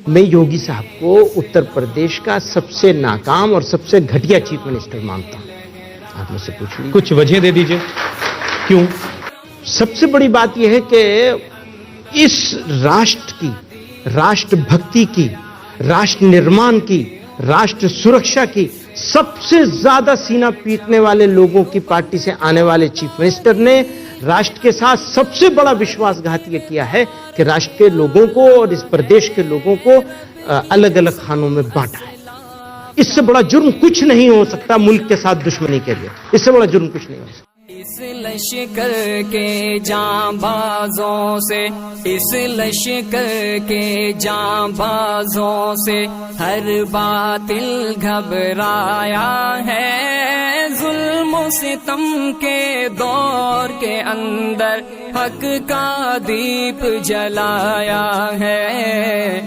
میں یوگی صاحب کو اتر پردیش کا سب سے ناکام اور سب سے گھٹیا چیف منسٹر مانتا ہوں. آپ مجھ سے پوچھیے کچھ وجہ دے دیجئے کیوں؟ سب سے بڑی بات یہ ہے کہ اس راشٹر کی، راشٹر بھکتی کی، راشٹر نرمان کی، راشٹر سرکشا کی سب سے زیادہ سینہ پیٹنے والے لوگوں کی پارٹی سے آنے والے چیف منسٹر نے راشٹر کے ساتھ سب سے بڑا وشواس گھات یہ کیا ہے کہ راشٹر کے لوگوں کو اور اس پردیش کے لوگوں کو الگ الگ خانوں میں بانٹا ہے. اس سے بڑا جرم کچھ نہیں ہو سکتا ملک کے ساتھ دشمنی کے لیے. اس سے بڑا جرم کچھ نہیں ہو سکتا. اس لشکر کے جانبازوں سے، اس لشکر کے جانبازوں سے ہر باطل گھبرایا ہے. ظلم و ستم کے دور کے اندر حق کا دیپ جلایا ہے.